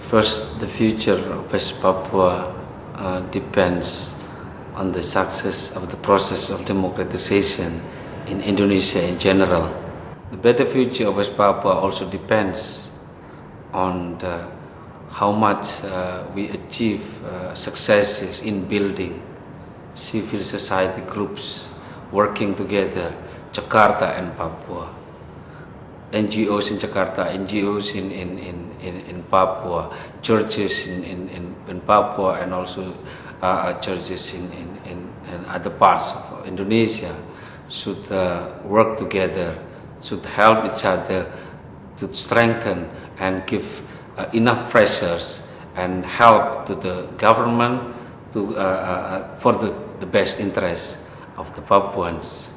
First, the future of West Papua depends on the success of the process of democratization in Indonesia in general. The better future of West Papua also depends on how much we achieve successes in building civil society groups working together, Jakarta and Papua. NGOs in Jakarta, NGOs in Papua, churches in Papua, and also churches in other parts of Indonesia should work together, should help each other to strengthen and give enough pressures and help to the government to for the best interests of the Papuans.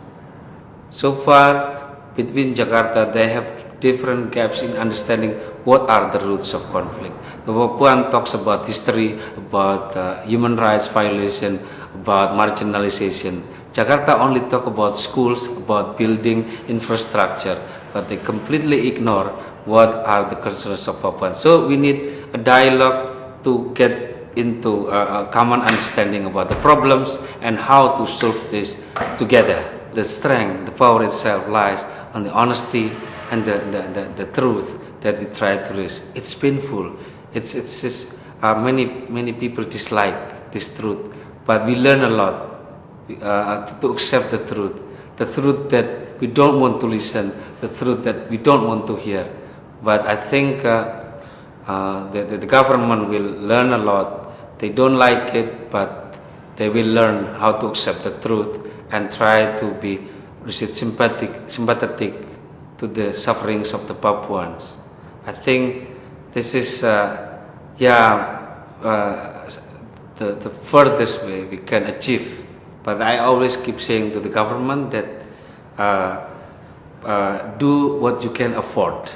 So far, between Jakarta, they have different gaps in understanding what are the roots of conflict. The Papuan talks about history, about human rights violation, about marginalization. Jakarta only talk about schools, about building infrastructure, but they completely ignore what are the concerns of Papuans. So we need a dialogue to get into a common understanding about the problems and how to solve this together. The strength, the power itself lies on the honesty and the truth that we try to reach. It's painful. It's just, many people dislike this truth, but we learn a lot to accept the truth that we don't want to listen, the truth that we don't want to hear. But I think the government will learn a lot. They don't like it, but they will learn how to accept the truth and try to be sympathetic to the sufferings of the Papuans. I think this is the furthest way we can achieve. But I always keep saying to the government that do what you can afford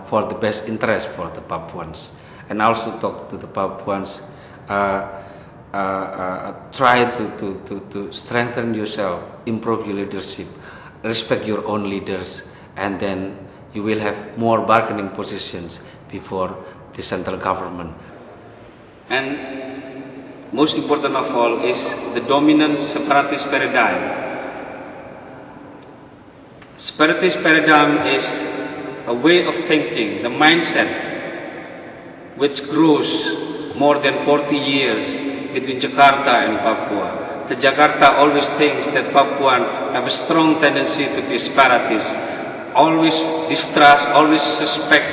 for the best interest for the Papuans, and also talk to the Papuans. Try to strengthen yourself, improve your leadership, respect your own leaders, and then you will have more bargaining positions before the central government. And most important of all is the dominant separatist paradigm. Separatist paradigm is a way of thinking, the mindset, which grows more than 40 years between Jakarta and Papua. The Jakarta always thinks that Papuan have a strong tendency to be separatist, always distrust, always suspect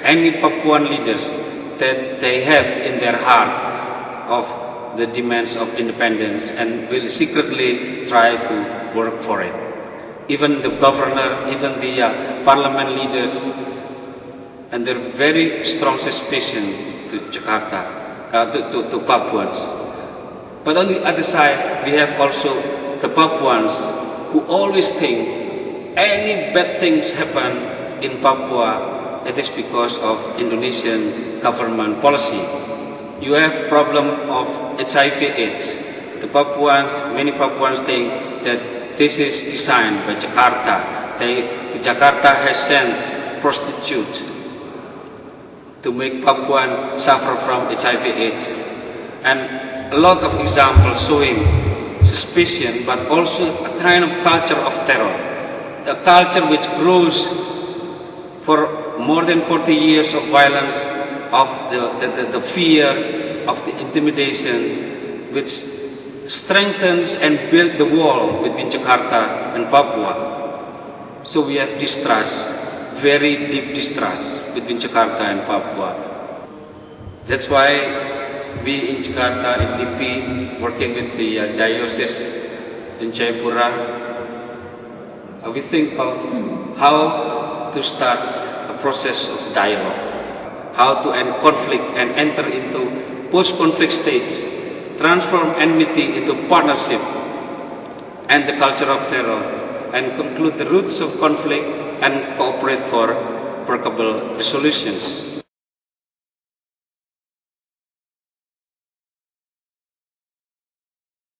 any Papuan leaders that they have in their heart of the demands of independence and will secretly try to work for it. Even the governor, even the parliament leaders, and their very strong suspicion to Jakarta, to Papuans. But on the other side, we have also the Papuans who always think any bad things happen in Papua, it is because of Indonesian government policy. You have problem of HIV/AIDS. The Papuans, many Papuans think that this is designed by Jakarta. Jakarta has sent prostitutes to make Papuan suffer from HIV/AIDS, and a lot of examples showing suspicion, but also a kind of culture of terror, a culture which grows for more than 40 years of violence, of the fear, of the intimidation, which strengthens and builds the wall between Jakarta and Papua. So we have distrust, very deep distrust between Jakarta and Papua. That's why we in Jakarta, in DP, working with the diocese in Jayapura, we think of how to start a process of dialogue, how to end conflict and enter into post-conflict stage, transform enmity into partnership and the culture of terror, and conclude the roots of conflict and cooperate for workable resolutions.